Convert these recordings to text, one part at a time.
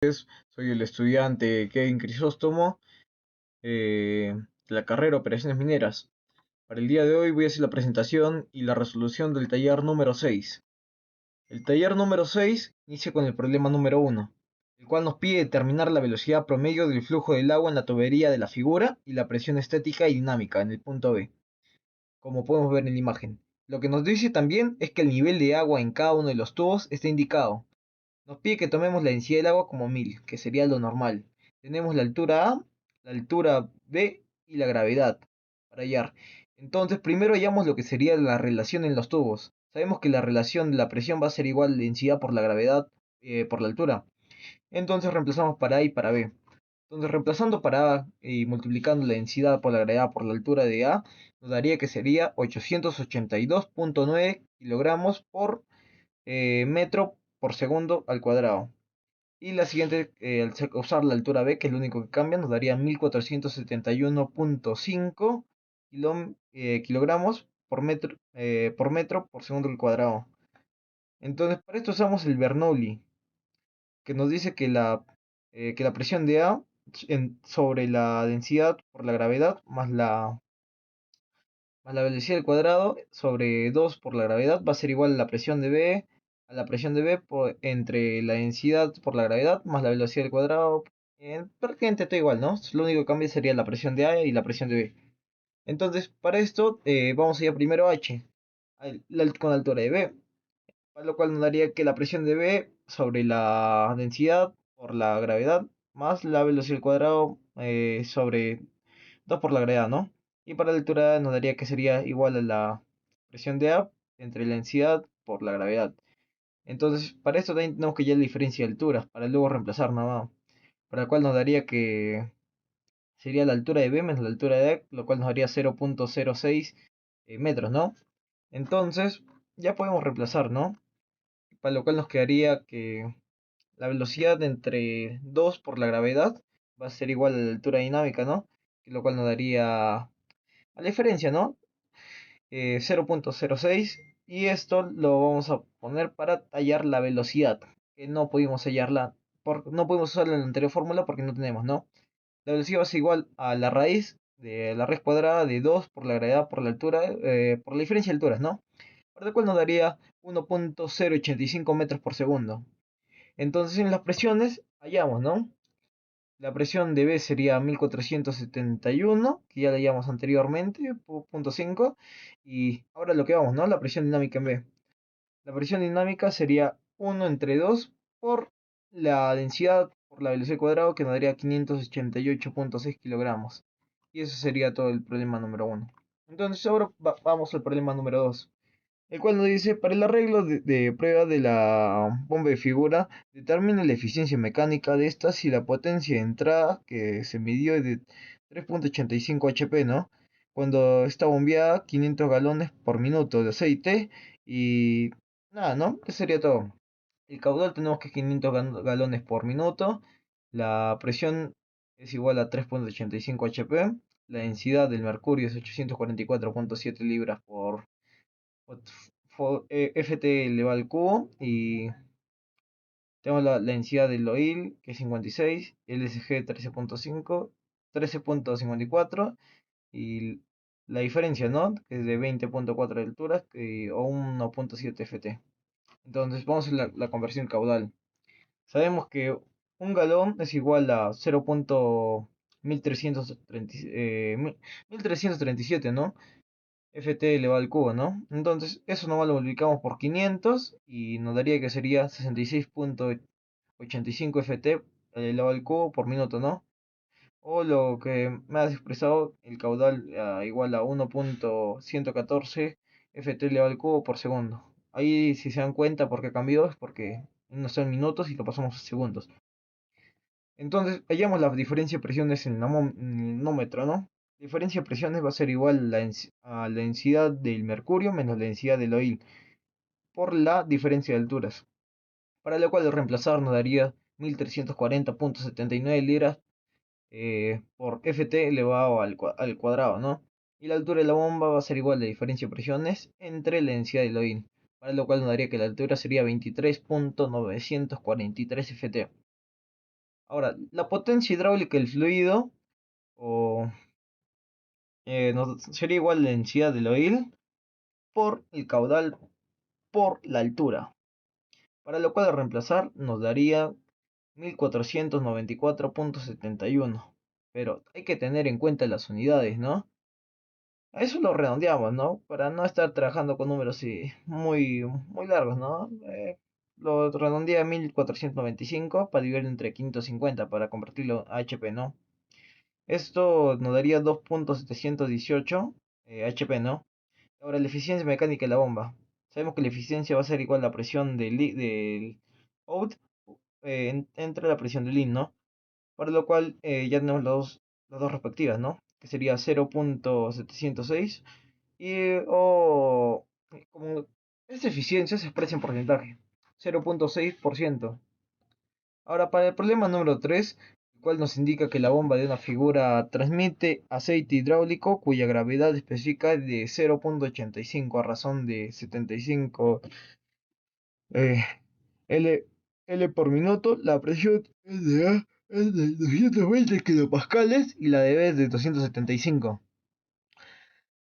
Soy el estudiante Kevin Crisóstomo de la carrera Operaciones Mineras. Para el día de hoy voy a hacer la presentación y la resolución del taller número 6. El taller número 6 inicia con el problema número 1, el cual nos pide determinar la velocidad promedio del flujo del agua en la tubería de la figura y la presión estática y dinámica en el punto B, como podemos ver en la imagen. Lo que nos dice también es que el nivel de agua en cada uno de los tubos está indicado. Nos pide que tomemos la densidad del agua como 1000, que sería lo normal. Tenemos la altura A, la altura B y la gravedad para hallar. Entonces, primero hallamos lo que sería la relación en los tubos. Sabemos que la relación de la presión va a ser igual densidad por la gravedad por la altura. Entonces reemplazamos para A y para B. Entonces, reemplazando para A y multiplicando la densidad por la gravedad por la altura de A, nos daría que sería 882,9 kilogramos por metro por segundo al cuadrado. Y la siguiente, al usar la altura B, que es lo único que cambia, nos daría 1471,5 kilogramos por metro por segundo al cuadrado. Entonces, para esto usamos el Bernoulli, que nos dice que la presión de A sobre la densidad por la gravedad más la velocidad al cuadrado sobre 2 por la gravedad va a ser igual a la presión de B entre la densidad por la gravedad más la velocidad al cuadrado. Prácticamente todo igual, ¿no? Lo único que cambia sería la presión de A y la presión de B. Entonces, para esto vamos a ir primero a H, con la altura de B, para lo cual nos daría que la presión de B sobre la densidad por la gravedad más la velocidad al cuadrado sobre 2 por la gravedad, ¿no? Y para la altura nos daría que sería igual a la presión de A entre la densidad por la gravedad. Entonces, para esto también tenemos que hallar la diferencia de alturas, para luego reemplazar nada más. Para lo cual nos daría que sería la altura de B menos la altura de A, lo cual nos daría 0,06 metros, ¿no? Entonces, ya podemos reemplazar, ¿no? Para lo cual nos quedaría que la velocidad entre 2 por la gravedad va a ser igual a la altura dinámica, ¿no? Lo cual nos daría a la diferencia, ¿no? 0,06 y esto lo vamos a poner para hallar la velocidad, que no pudimos hallarla, no pudimos usarla en la anterior fórmula porque no tenemos, ¿no? La velocidad va a ser igual a la raíz de la raíz cuadrada de 2 por la gravedad por la altura, por la diferencia de alturas, ¿no? Por lo cual nos daría 1,085 metros por segundo. Entonces en las presiones hallamos, ¿no? La presión de B sería 1471, que ya la hallamos anteriormente, punto 5. Y ahora lo que vamos, ¿no? La presión dinámica en B. La presión dinámica sería 1 entre 2 por la densidad por la velocidad al cuadrado, que nos daría 588,6 kilogramos. Y eso sería todo el problema número 1. Entonces ahora vamos al problema número 2, el cual nos dice, para el arreglo de prueba de la bomba de figura, determina la eficiencia mecánica de esta si la potencia de entrada que se midió es de 3,85 HP, ¿no? Cuando está bombeada 500 galones por minuto de aceite y nada, ¿no? Eso sería todo. El caudal tenemos que es 500 galones por minuto, la presión es igual a 3,85 HP, la densidad del mercurio es 844,7 libras por Ft elevado al cubo y tenemos la densidad del oil que es 56, LSG 13,5, 13,54 y la diferencia, ¿no? Que es de 20,4 de altura o 1,7 Ft. Entonces vamos a la conversión caudal. Sabemos que un galón es igual a 0,1337, ¿no? Ft elevado al cubo, ¿no? Entonces, eso nomás lo multiplicamos por 500 y nos daría que sería 66,85 Ft elevado al cubo por minuto, ¿no? O lo que me has expresado, el caudal igual a 1,114 Ft elevado al cubo por segundo. Ahí, si se dan cuenta por qué cambió, es porque no son minutos y lo pasamos a segundos. Entonces, hallamos la diferencia de presiones en el nanómetro, ¿no? La diferencia de presiones va a ser igual a la densidad del mercurio menos la densidad del oil por la diferencia de alturas. Para lo cual, al reemplazar nos daría 1340,79 libras por Ft elevado al cuadrado, ¿no? Y la altura de la bomba va a ser igual a la diferencia de presiones entre la densidad del oil. Para lo cual nos daría que la altura sería 23,943 Ft. Ahora, la potencia hidráulica del fluido o, sería igual a la densidad del oil por el caudal por la altura. Para lo cual al reemplazar nos daría 1494,71. Pero hay que tener en cuenta las unidades, ¿no? A eso lo redondeamos, ¿no? Para no estar trabajando con números así muy largos, ¿no? Lo redondea a 1495 para dividir entre 550 para convertirlo a HP, ¿no? Esto nos daría 2,718 HP, ¿no? Ahora, la eficiencia mecánica de la bomba. Sabemos que la eficiencia va a ser igual a la presión del out entre la presión del in, ¿no? Para lo cual ya tenemos las dos respectivas, ¿no? Que sería 0,706 y como esta eficiencia se expresa en porcentaje, 0,6%. Ahora, para el problema número 3, el cual nos indica que la bomba de una figura transmite aceite hidráulico cuya gravedad específica es de 0,85 a razón de 75 eh, L, L por minuto, la presión es de A es de 220 kilopascales y la de B es de 275.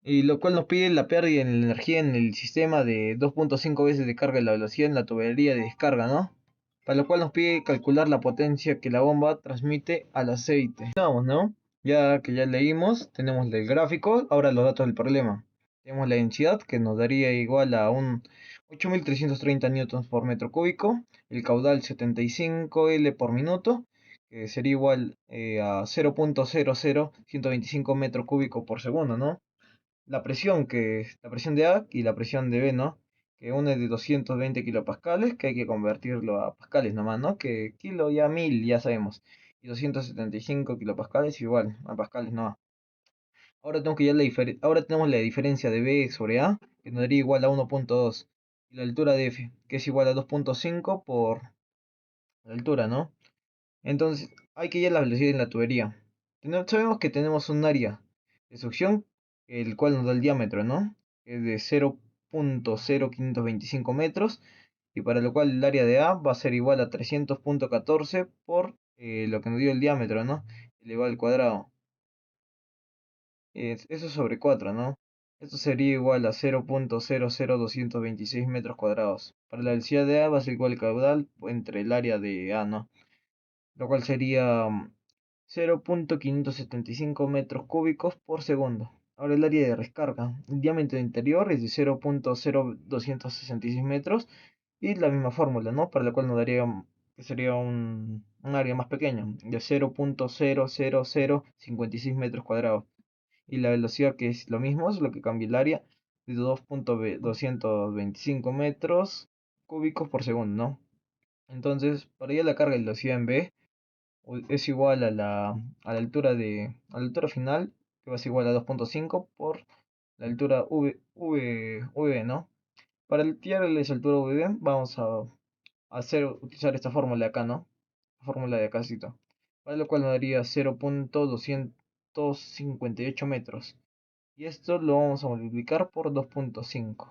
Y lo cual nos pide la pérdida en la energía en el sistema de 2,5 veces de carga de la velocidad en la tubería de descarga, ¿no? Para lo cual nos pide calcular la potencia que la bomba transmite al aceite. Vamos, ¿no? Ya que ya leímos, tenemos el gráfico, ahora los datos del problema. Tenemos la densidad que nos daría igual a un 8.330 newtons por metro cúbico, el caudal 75 L por minuto, que sería igual a 0,00125 metros cúbicos por segundo, ¿no? La presión, que es la presión de A y la presión de B, ¿no? Que una es de 220 kilopascales, que hay que convertirlo a pascales nomás, ¿no? Que kilo ya 1000, ya sabemos. Y 275 kilopascales igual, a pascales no. Ahora tenemos la diferencia de B sobre A, que nos daría igual a 1,2. Y la altura de F, que es igual a 2,5 por la altura, ¿no? Entonces, hay que hallar la velocidad en la tubería. Sabemos que tenemos un área de succión, el cual nos da el diámetro, ¿no? Es de 0,0525 metros, y para lo cual el área de A va a ser igual a 300,14 por lo que nos dio el diámetro, ¿no? Elevado al cuadrado. Eso sobre 4, ¿no? Esto sería igual a 0,00226 metros cuadrados. Para la velocidad de A va a ser igual al caudal entre el área de A, ¿no? Lo cual sería 0,575 metros cúbicos por segundo. Ahora el área de descarga. El diámetro interior es de 0,0266 metros y la misma fórmula, ¿no? Para la cual nos daría que sería un área más pequeña, de 0,00056 metros cuadrados. Y la velocidad, que es lo mismo, es lo que cambia el área, de 2,225 metros cúbicos por segundo, ¿no? Entonces, para ir a la carga de velocidad en B, es igual a la altura final, que va a ser igual a 2,5 por la altura VB, ¿no? Para tirar la altura VB vamos a utilizar esta fórmula de acá, ¿no? La fórmula de acácito. Para lo cual nos daría 0,258 metros. Y esto lo vamos a multiplicar por 2,5.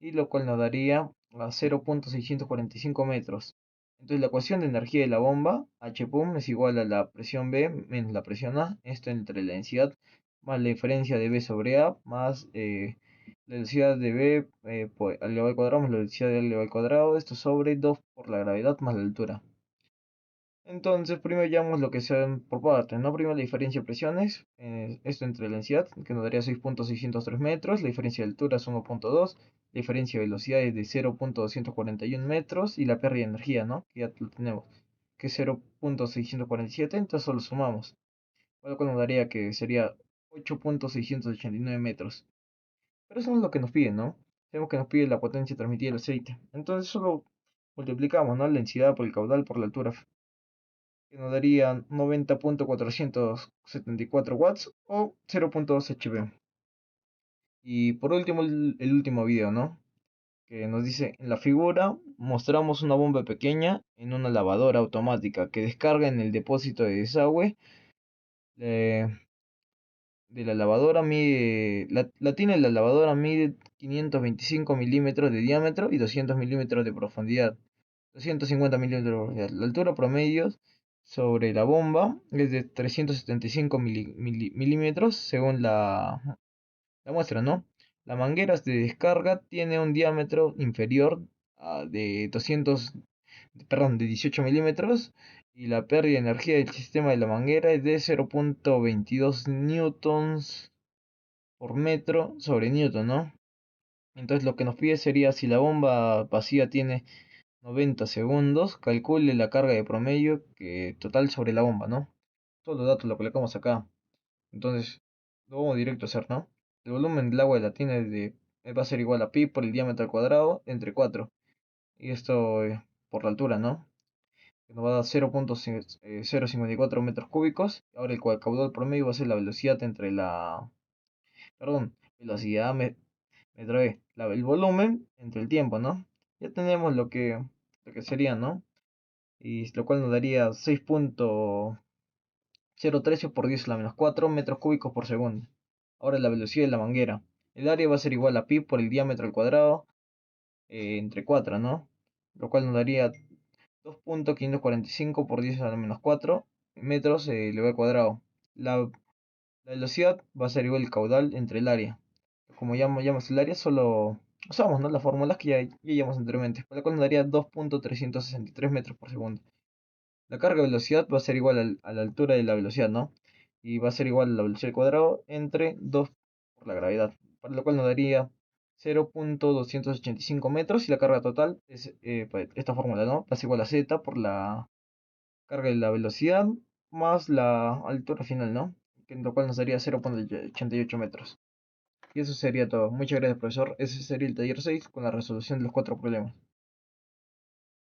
Y lo cual nos daría a 0,645 metros. Entonces la ecuación de energía de la bomba, H es igual a la presión B menos la presión A, esto entre la densidad más la diferencia de B sobre A, más la velocidad de B elevado al cuadrado, más la velocidad de A elevado al cuadrado, esto sobre 2 por la gravedad más la altura. Entonces, primero llevamos lo que sean por partes, ¿no? Primero la diferencia de presiones, esto entre la densidad, que nos daría 6,603 metros, la diferencia de altura es 1,2, la diferencia de velocidad es de 0,241 metros y la pérdida de energía, ¿no? Que ya lo tenemos, que es 0,647, entonces solo sumamos, lo cual nos daría que sería 8,689 metros. Pero eso no es lo que nos piden, ¿no? Tenemos que nos pide la potencia transmitida del aceite. Entonces solo multiplicamos, ¿no? La densidad por el caudal por la altura, que nos daría 90,474 watts o 0,2 HP. Y por último, el último video, ¿no? Que nos dice, en la figura mostramos una bomba pequeña en una lavadora automática que descarga en el depósito de desagüe de, de la lavadora. La tina de la lavadora mide 525 milímetros de diámetro y 200 milímetros de profundidad. 250 milímetros de profundidad. La altura promedio sobre la bomba es de 375 milímetros según la muestra, ¿no? La manguera de descarga tiene un diámetro inferior de 18 milímetros y la pérdida de energía del sistema de la manguera es de 0.22 newtons por metro sobre newton, ¿no? Entonces lo que nos pide sería si la bomba vacía tiene 90 segundos, calcule la carga de promedio que total sobre la bomba, ¿no? Todos los datos lo colocamos acá. Entonces, lo vamos directo a hacer, ¿no? El volumen del agua de la tina va a ser igual a pi por el diámetro al cuadrado entre 4. Y esto por la altura, ¿no? Que nos va a dar 0.054 metros cúbicos. Ahora el caudal promedio va a ser la velocidad entre la... Perdón, velocidad me trabé. El volumen entre el tiempo, ¿no? Ya tenemos lo que sería, ¿no? Y lo cual nos daría 6.013 por 10 a la menos 4 metros cúbicos por segundo. Ahora la velocidad de la manguera. El área va a ser igual a pi por el diámetro al cuadrado entre 4, ¿no? Lo cual nos daría 2.545 por 10 a la menos 4 metros elevado al cuadrado. La velocidad va a ser igual al caudal entre el área. Como llamamos el área, solo usamos, ¿no? Las fórmulas que ya llamamos anteriormente, por lo cual nos daría 2.363 metros por segundo. La carga de velocidad va a ser igual a la altura de la velocidad, ¿no? Y va a ser igual a la velocidad al cuadrado entre 2 por la gravedad, para lo cual nos daría 0.285 metros y la carga total es pues, esta fórmula, ¿no? Va a ser igual a z por la carga de la velocidad más la altura final, ¿no? Que lo cual nos daría 0.88 metros. Y eso sería todo. Muchas gracias, profesor. Ese sería el taller 6 con la resolución de los cuatro problemas.